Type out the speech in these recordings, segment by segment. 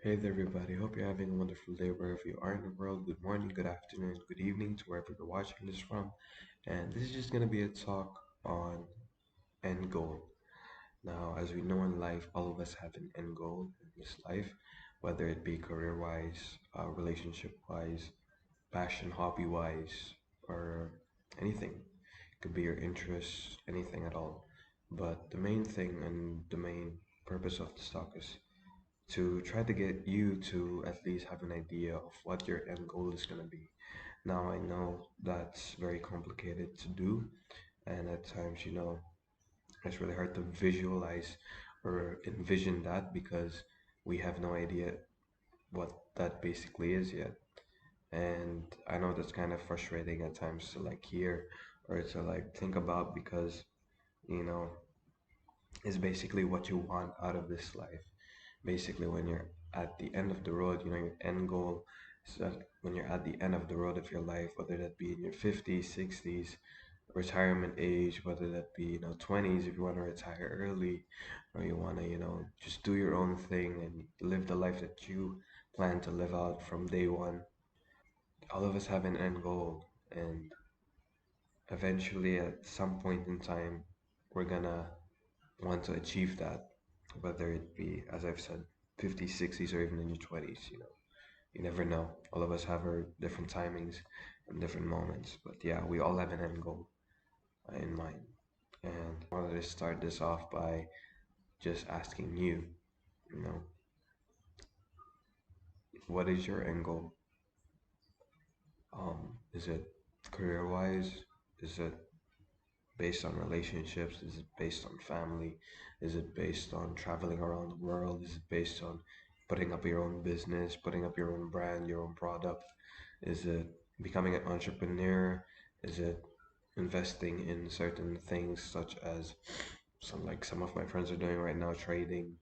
Hey there, everybody. Hope you're having a wonderful day wherever you are in the world. Good morning, good afternoon, good evening to wherever you're watching this from. And this is just going to be a talk on end goal. Now, as we know in life, all of us have an end goal in this life, whether it be career wise, relationship wise, passion, hobby wise, or anything. It could be your interests, anything at all. But the main thing and the main purpose of this talk is to try to get you to at least have an idea of what your end goal is going to be. Now, I know that's very complicated to do, and at times, it's really hard to visualize or envision that because we have no idea what that basically is yet. And I know that's kind of frustrating at times to like hear or to like think about because, you know, it's basically what you want out of this life. Basically, when you're at the end of the road, your end goal is that when you're at the end of the road of your life, whether that be in your 50s, 60s, retirement age, whether that be, 20s if you want to retire early, or you want to, just do your own thing and live the life that you plan to live out from day one. All of us have an end goal, and eventually, at some point in time, we're gonna want to achieve that, whether it be, as I've said, 50s, 60s, or even in your 20s. You never know. All of us have our different timings and different moments. But yeah, we all have an end goal in mind. And I wanted to start this off by just asking you, you know, what is your end goal? Is it career wise? Is it based on relationships? Is it based on family? Is it based on traveling around the world? Is it based on putting up your own business, putting up your own brand, your own product? Is it becoming an entrepreneur? Is it investing in certain things such as some of my friends are doing right now, trading,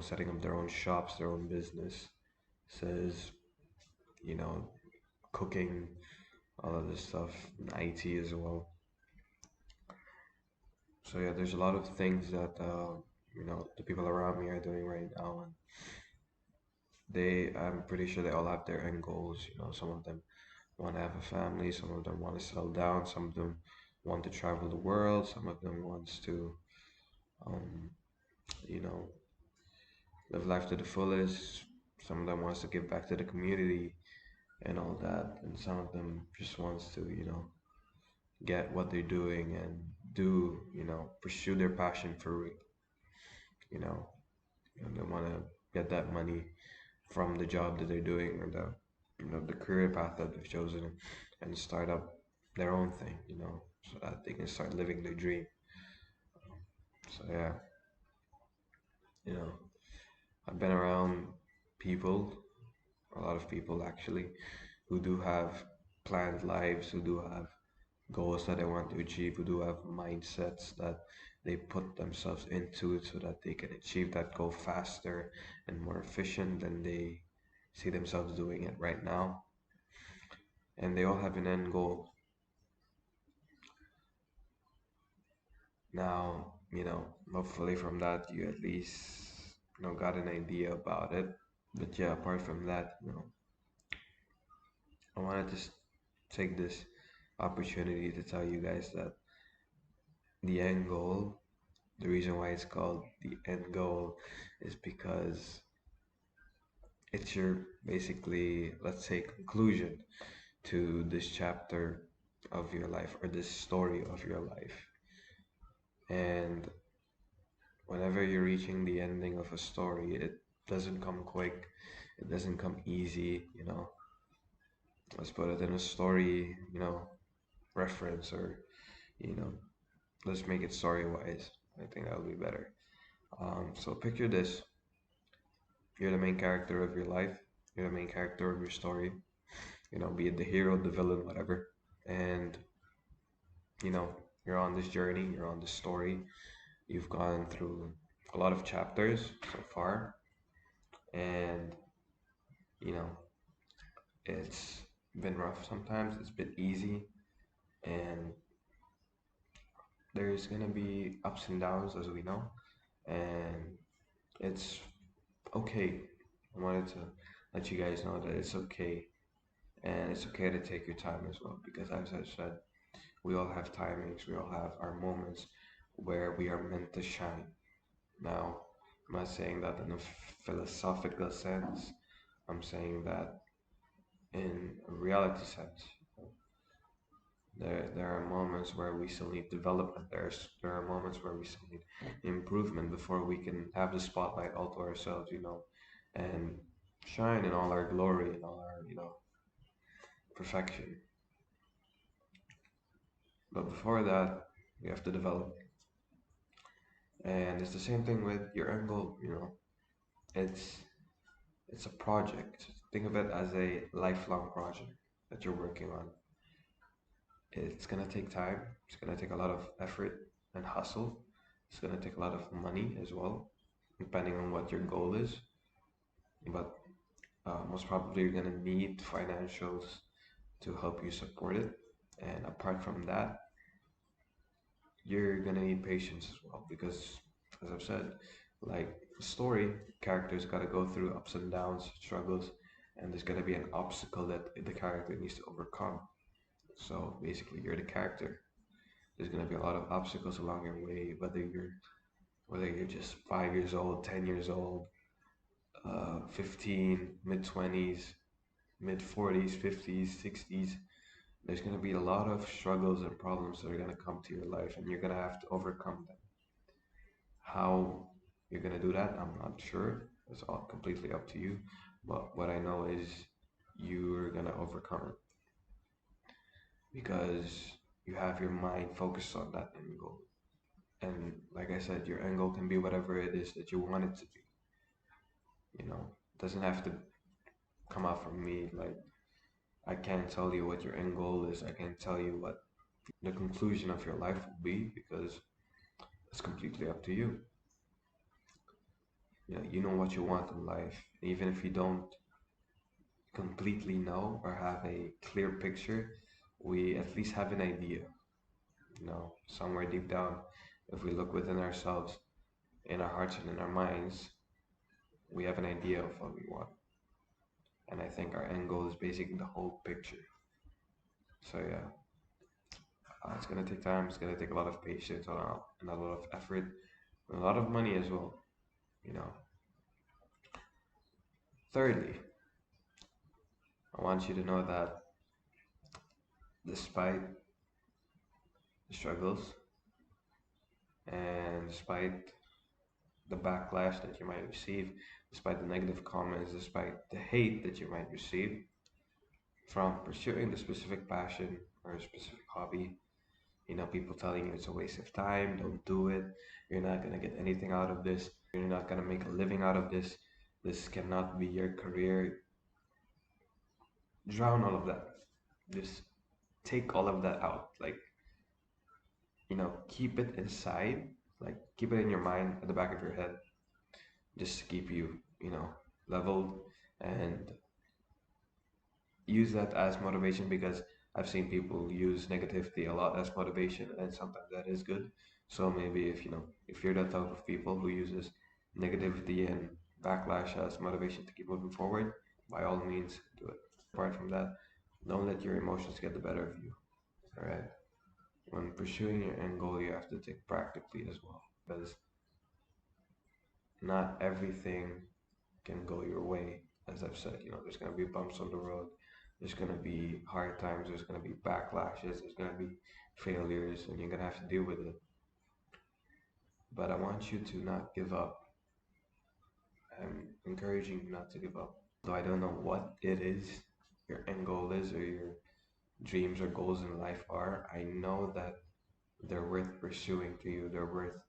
setting up their own shops, their own business, says, you know, cooking, all of this stuff, and IT as well. So yeah, there's a lot of things that the people around me are doing right now, and I'm pretty sure they all have their end goals. Some of them want to have a family, some of them want to settle down, some of them want to travel the world, some of them wants to, um, you know, live life to the fullest. Some of them wants to give back to the community and all that, and some of them just wants to, get what they're doing and do, pursue their passion for real, you know, and they want to get that money from the job that they're doing or the career path that they've chosen and start up their own thing, so that they can start living their dream. So yeah, you know, I've been around people, a lot of people actually, who do have planned lives, who do have goals that they want to achieve, who do have mindsets that they put themselves into so that they can achieve that goal faster and more efficient than they see themselves doing it right now. And they all have an end goal. Now, hopefully from that you at least, got an idea about it. But yeah, apart from that, I wanted to take this opportunity to tell you guys that the end goal, the reason why it's called the end goal is because it's your basically, let's say, conclusion to this chapter of your life or this story of your life. And whenever you're reaching the ending of a story, it doesn't come quick, it doesn't come easy. Let's put it in a story, reference or, you know, let's make it story wise. I think that would be better. So picture this: you're the main character of your life, you're the main character of your story, be it the hero, the villain, whatever. And, you know, you're on this journey, you're on this story, you've gone through a lot of chapters so far, and, you know, it's been rough sometimes, it's been easy, and there's gonna be ups and downs as we know, and it's okay. I wanted to let you guys know that it's okay, and it's okay to take your time as well, because as I said, we all have timings, we all have our moments where we are meant to shine. Now, I'm not saying that in a philosophical sense, I'm saying that in a reality sense. There are moments where we still need development. There are moments where we still need improvement before we can have the spotlight all to ourselves, and shine in all our glory and all our, perfection. But before that, we have to develop. And it's the same thing with your end goal, It's it's a project. Think of it as a lifelong project that you're working on. It's gonna take time. It's gonna take a lot of effort and hustle. It's gonna take a lot of money as well, depending on what your goal is. But most probably, you're gonna need financials to help you support it. And apart from that, you're gonna need patience as well, because, as I've said, like a story, characters gotta go through ups and downs, struggles, and there's gonna be an obstacle that the character needs to overcome. So basically, you're the character. There's gonna be a lot of obstacles along your way, whether you're just 5 years old, 10 years old, 15, mid 20s, mid 40s, 50s, 60s. There's gonna be a lot of struggles and problems that are gonna come to your life, and you're gonna have to overcome them. How you're gonna do that, I'm not sure. It's all completely up to you. But what I know is you're gonna overcome it because you have your mind focused on that end goal. And like I said, your end goal can be whatever it is that you want it to be. It doesn't have to come out from me. Like, I can't tell you what your end goal is. I can't tell you what the conclusion of your life will be, because it's completely up to you. You know what you want in life. Even if you don't completely know or have a clear picture, we at least have an idea. Somewhere deep down, if we look within ourselves, in our hearts and in our minds, we have an idea of what we want. And I think our end goal is basically the whole picture. So yeah, it's gonna take time. It's gonna take a lot of patience and a lot of effort, and a lot of money as well. You know. Thirdly, I want you to know that despite the struggles and despite the backlash that you might receive, despite the negative comments, despite the hate that you might receive from pursuing the specific passion or a specific hobby, people telling you it's a waste of time, don't do it, you're not going to get anything out of this, you're not going to make a living out of this cannot be your career. Drown all of that. Just take all of that out. Like, keep it inside, like, keep it in your mind at the back of your head, just to keep you, leveled, and use that as motivation, because I've seen people use negativity a lot as motivation, and sometimes that is good. So maybe if you're that type of people who uses negativity and backlash as motivation to keep moving forward, by all means do it. Apart from that, don't let your emotions get the better of you. All right. When pursuing your end goal, you have to take practically as well, because not everything can go your way. As I've said, there's going to be bumps on the road, there's going to be hard times, there's going to be backlashes, there's going to be failures, and you're going to have to deal with it. But I want you to not give up. I'm encouraging you not to give up. Though I don't know what it is, your end goal is, or your dreams or goals in life are, I know that they're worth pursuing to you. They're worth,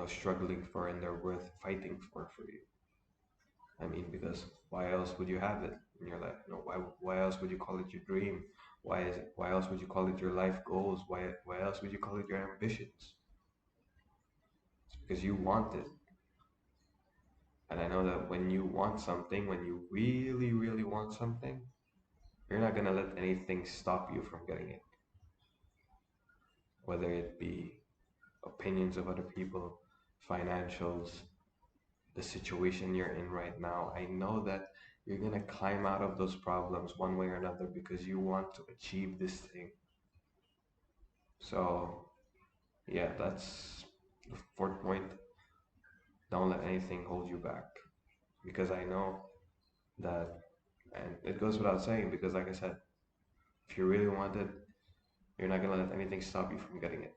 struggling for, and they're worth fighting for you. I mean, because why else would you have it in your life? Why else would you call it your dream? Why else would you call it your life goals? Why else would you call it your ambitions? It's because you want it. And I know that when you want something, when you really, really want something, you're not gonna let anything stop you from getting it. Whether it be opinions of other people, financials, the situation you're in right now. I know that you're gonna climb out of those problems one way or another because you want to achieve this thing. So, yeah, that's the fourth point. Don't let anything hold you back. Because I know that, and it goes without saying, because like I said, if you really want it, you're not gonna let anything stop you from getting it.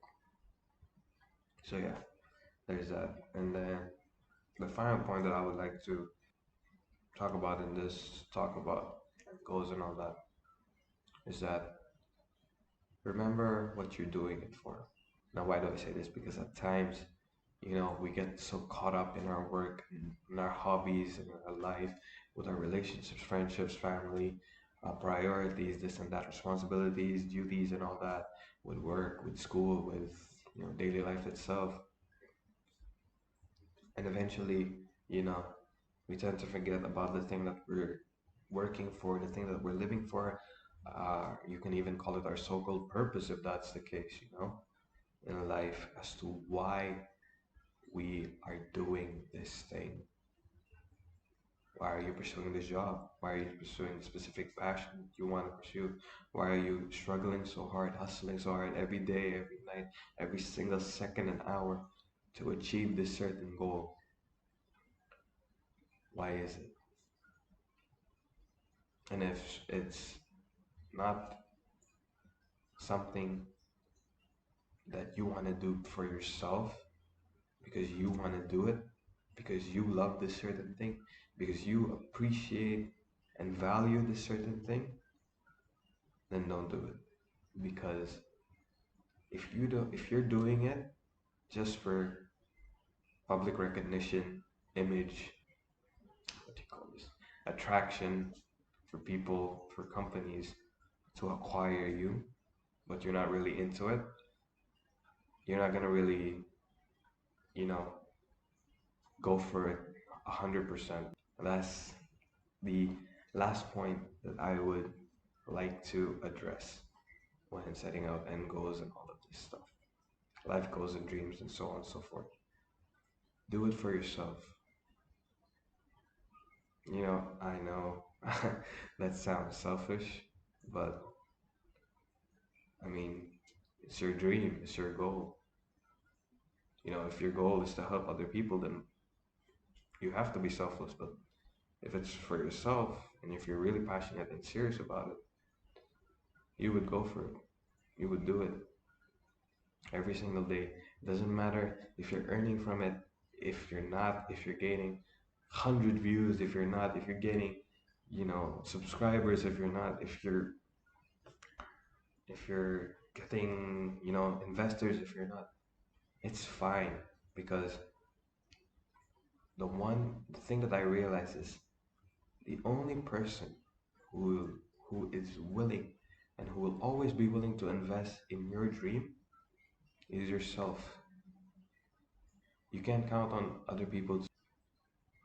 So, yeah, there's that. And then the final point that I would like to talk about in this talk about goals and all that is that remember what you're doing it for. Now, why do I say this? Because at times, we get so caught up in our work, in our hobbies, in our life, with our relationships, friendships, family, priorities, this and that, responsibilities, duties, and all that, with work, with school, with daily life itself, and eventually, you know, we tend to forget about the thing that we're working for, the thing that we're living for. You can even call it our so-called purpose if that's the case, in life, as to why we are doing this thing. Why are you pursuing this job? Why are you pursuing the specific passion you want to pursue? Why are you struggling so hard, hustling so hard every day, every night, every single second and hour to achieve this certain goal? Why is it? And if it's not something that you want to do for yourself because you want to do it, because you love this certain thing, because you appreciate and value this certain thing, then don't do it. Because if you're doing it just for public recognition, image, what do you call this? Attraction for people, for companies to acquire you, but you're not really into it, you're not gonna really, you know, go for it 100%. That's the last point that I would like to address when setting out end goals and all of this stuff. Life goals and dreams and so on and so forth. Do it for yourself. I know that sounds selfish, but I mean, it's your dream, it's your goal. If your goal is to help other people, then you have to be selfless. But if it's for yourself, and if you're really passionate and serious about it, you would go for it. You would do it every single day. It doesn't matter if you're earning from it, if you're not, if you're gaining 100 views, if you're not, if you're getting, subscribers, if you're not, if you're getting, investors, if you're not, it's fine because the thing that I realize is the only person who who is willing and who will always be willing to invest in your dream is yourself. You can't count on other people to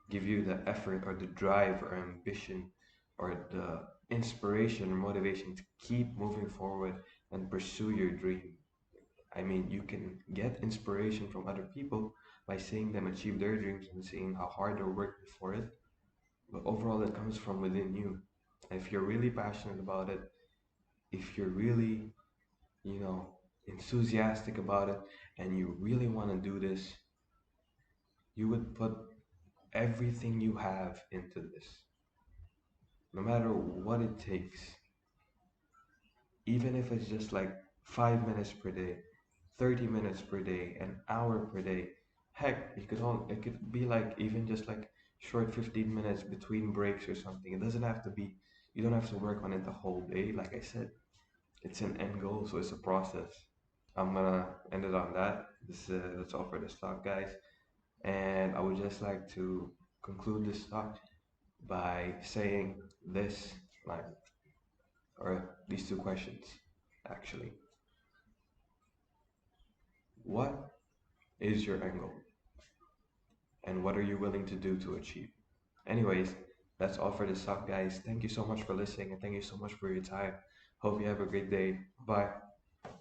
give you the effort or the drive or ambition or the inspiration or motivation to keep moving forward and pursue your dream. I mean, you can get inspiration from other people by seeing them achieve their dreams and seeing how hard they're working for it. But overall, it comes from within you. And if you're really passionate about it, if you're really, you know, enthusiastic about it, and you really want to do this, you would put everything you have into this, no matter what it takes. Even if it's just like 5 minutes per day, 30 minutes per day, an hour per day. Heck, it could be like even just like short 15 minutes between breaks or something. It doesn't have to be, you don't have to work on it the whole day. Like I said, it's an end goal, so it's a process. I'm gonna end it on that. That's all for this talk, guys. And I would just like to conclude this talk by saying this line, or these two questions, actually. What is your end goal? And what are you willing to do to achieve? Anyways, that's all for this talk, guys. Thank you so much for listening and thank you so much for your time. Hope you have a great day. Bye.